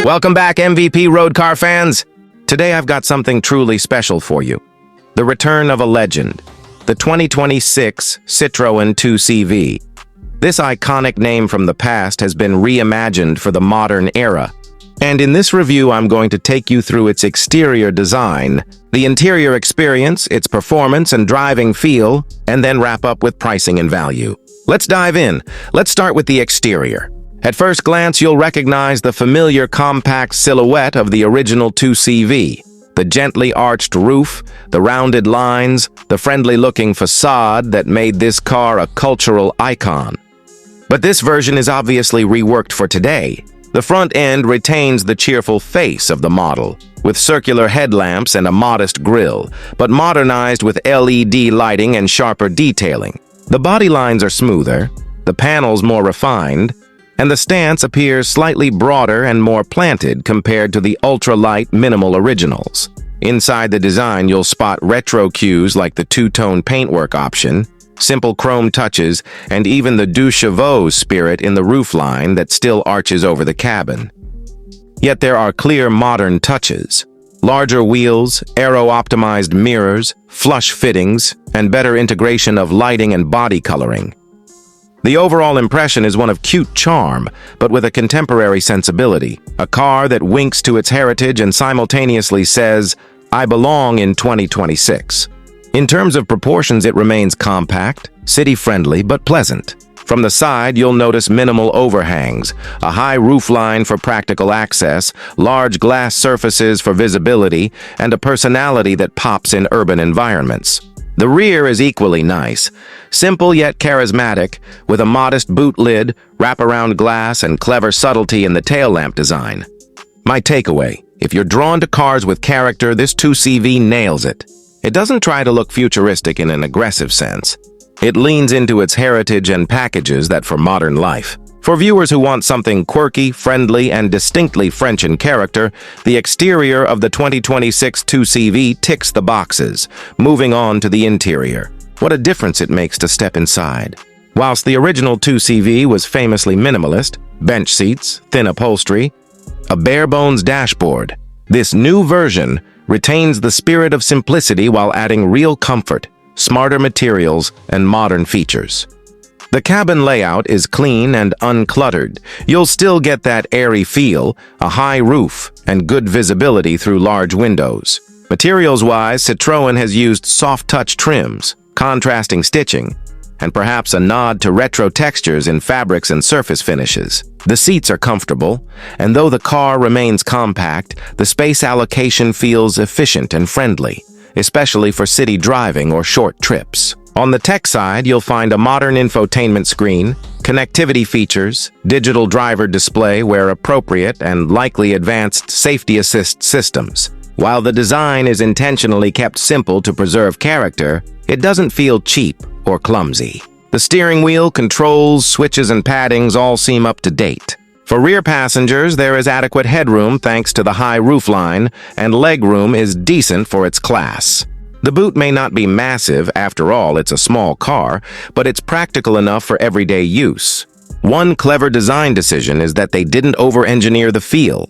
Welcome back, MVP road car fans! Today I've got something truly special for you. The return of a legend, the 2026 Citroën 2CV. This iconic name from the past has been reimagined for the modern era. And in this review, I'm going to take you through its exterior design, the interior experience, its performance and driving feel, and then wrap up with pricing and value. Let's dive in. Let's start with the exterior. At first glance, you'll recognize the familiar compact silhouette of the original 2CV. The gently arched roof, the rounded lines, the friendly-looking facade that made this car a cultural icon. But this version is obviously reworked for today. The front end retains the cheerful face of the model, with circular headlamps and a modest grille, but modernized with LED lighting and sharper detailing. The body lines are smoother, the panels more refined, and the stance appears slightly broader and more planted compared to the ultra-light minimal originals. Inside the design, you'll spot retro cues like the two-tone paintwork option, simple chrome touches, and even the deux chevaux spirit in the roofline that still arches over the cabin. Yet there are clear modern touches. Larger wheels, aero-optimized mirrors, flush fittings, and better integration of lighting and body coloring. The overall impression is one of cute charm, but with a contemporary sensibility. A car that winks to its heritage and simultaneously says, "I belong in 2026." In terms of proportions, it remains compact, city-friendly, but pleasant. From the side, you'll notice minimal overhangs, a high roofline for practical access, large glass surfaces for visibility, and a personality that pops in urban environments. The rear is equally nice, simple yet charismatic, with a modest boot lid, wraparound glass, and clever subtlety in the tail lamp design. My takeaway: if you're drawn to cars with character, this 2CV nails it. It doesn't try to look futuristic in an aggressive sense. It leans into its heritage and packages that for modern life. For viewers who want something quirky, friendly, and distinctly French in character, the exterior of the 2026 2CV ticks the boxes. Moving on to the interior. What a difference it makes to step inside. Whilst the original 2CV was famously minimalist, bench seats, thin upholstery, a bare-bones dashboard, this new version retains the spirit of simplicity while adding real comfort, smarter materials, and modern features. The cabin layout is clean and uncluttered. You'll still get that airy feel, a high roof, and good visibility through large windows. Materials-wise, Citroën has used soft-touch trims, contrasting stitching, and perhaps a nod to retro textures in fabrics and surface finishes. The seats are comfortable, and though the car remains compact, the space allocation feels efficient and friendly, especially for city driving or short trips. On the tech side, you'll find a modern infotainment screen, connectivity features, digital driver display where appropriate, and likely advanced safety assist systems. While the design is intentionally kept simple to preserve character, it doesn't feel cheap or clumsy. The steering wheel, controls, switches, and paddings all seem up to date. For rear passengers, there is adequate headroom thanks to the high roofline, and legroom is decent for its class. The boot may not be massive, after all, it's a small car, but it's practical enough for everyday use. One clever design decision is that they didn't over-engineer the feel.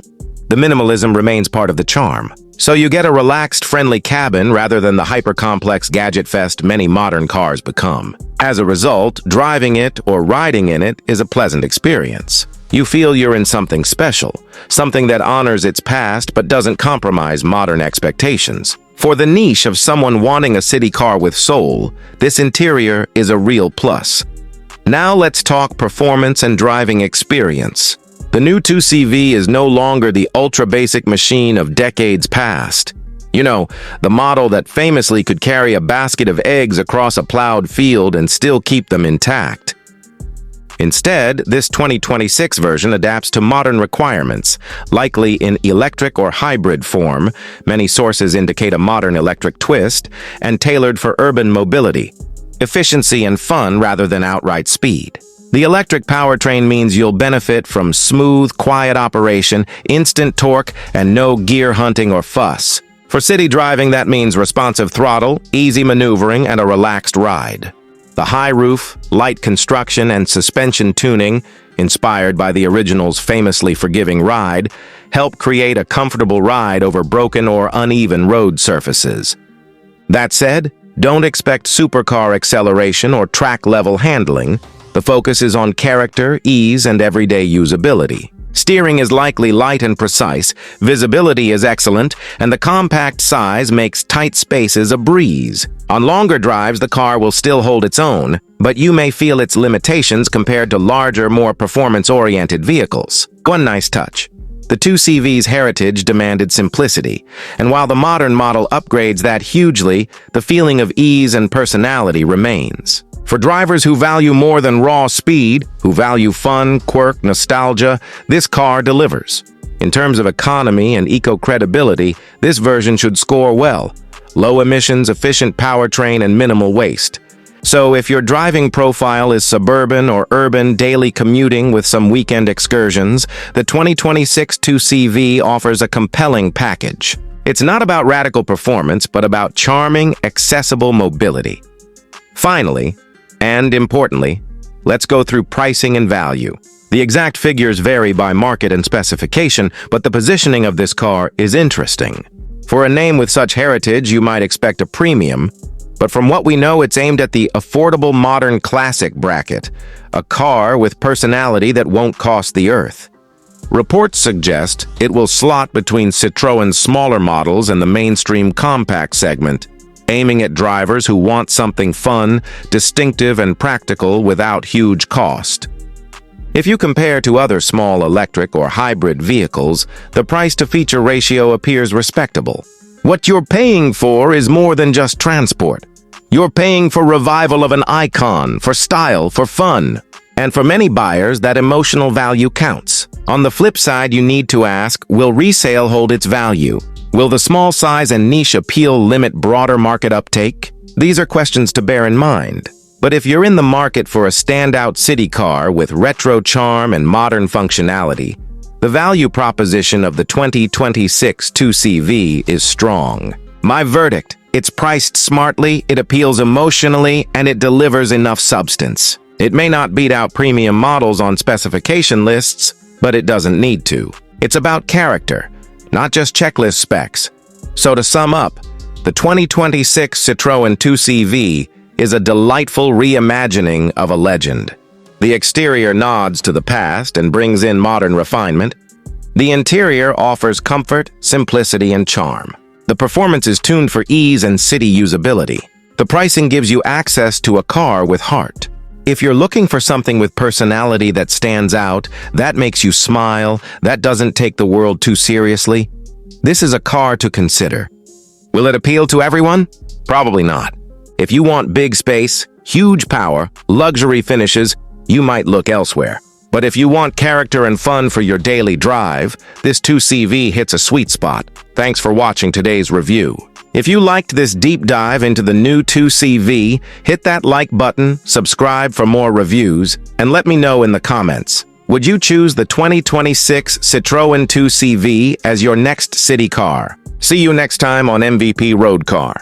The minimalism remains part of the charm. So you get a relaxed, friendly cabin rather than the hyper-complex gadget fest many modern cars become. As a result, driving it or riding in it is a pleasant experience. You feel you're in something special, something that honors its past but doesn't compromise modern expectations. For the niche of someone wanting a city car with soul, this interior is a real plus. Now let's talk performance and driving experience. The new 2CV is no longer the ultra-basic machine of decades past. You know, the model that famously could carry a basket of eggs across a plowed field and still keep them intact. Instead, this 2026 version adapts to modern requirements, likely in electric or hybrid form. Many sources indicate a modern electric twist, and tailored for urban mobility, efficiency and fun rather than outright speed. The electric powertrain means you'll benefit from smooth, quiet operation, instant torque, and no gear hunting or fuss. For city driving, that means responsive throttle, easy maneuvering, and a relaxed ride. The high roof, light construction, and suspension tuning, inspired by the original's famously forgiving ride, help create a comfortable ride over broken or uneven road surfaces. That said, don't expect supercar acceleration or track-level handling. The focus is on character, ease, and everyday usability. Steering is likely light and precise, visibility is excellent, and the compact size makes tight spaces a breeze. On longer drives, the car will still hold its own, but you may feel its limitations compared to larger, more performance-oriented vehicles. One nice touch. The 2CV's heritage demanded simplicity, and while the modern model upgrades that hugely, the feeling of ease and personality remains. For drivers who value more than raw speed, who value fun, quirk, nostalgia, this car delivers. In terms of economy and eco-credibility, this version should score well. Low emissions, efficient powertrain, and minimal waste. So if your driving profile is suburban or urban daily commuting with some weekend excursions, the 2026 2CV offers a compelling package. It's not about radical performance, but about charming, accessible mobility. Finally, and importantly, let's go through pricing and value. The exact figures vary by market and specification, but the positioning of this car is interesting. For a name with such heritage, you might expect a premium, but from what we know, it's aimed at the affordable modern classic bracket, a car with personality that won't cost the earth. Reports suggest it will slot between Citroën's smaller models and the mainstream compact segment, aiming at drivers who want something fun, distinctive, and practical without huge cost. If you compare to other small electric or hybrid vehicles, the price-to-feature ratio appears respectable. What you're paying for is more than just transport. You're paying for revival of an icon, for style, for fun. And for many buyers, that emotional value counts. On the flip side, you need to ask, will resale hold its value? Will the small size and niche appeal limit broader market uptake? These are questions to bear in mind. But if you're in the market for a standout city car with retro charm and modern functionality, the value proposition of the 2026 2CV is strong. My verdict, it's priced smartly, it appeals emotionally, and it delivers enough substance. It may not beat out premium models on specification lists, but it doesn't need to. It's about character, not just checklist specs. So to sum up, the 2026 Citroën 2CV is a delightful reimagining of a legend. The exterior nods to the past and brings in modern refinement. The interior offers comfort, simplicity, and charm. The performance is tuned for ease and city usability. The pricing gives you access to a car with heart. If you're looking for something with personality that stands out, that makes you smile, that doesn't take the world too seriously, this is a car to consider. Will it appeal to everyone? Probably not. If you want big space, huge power, luxury finishes, you might look elsewhere. But if you want character and fun for your daily drive, this 2CV hits a sweet spot. Thanks for watching today's review. If you liked this deep dive into the new 2CV, hit that like button, subscribe for more reviews, and let me know in the comments. Would you choose the 2026 Citroën 2CV as your next city car? See you next time on MVP Road Car.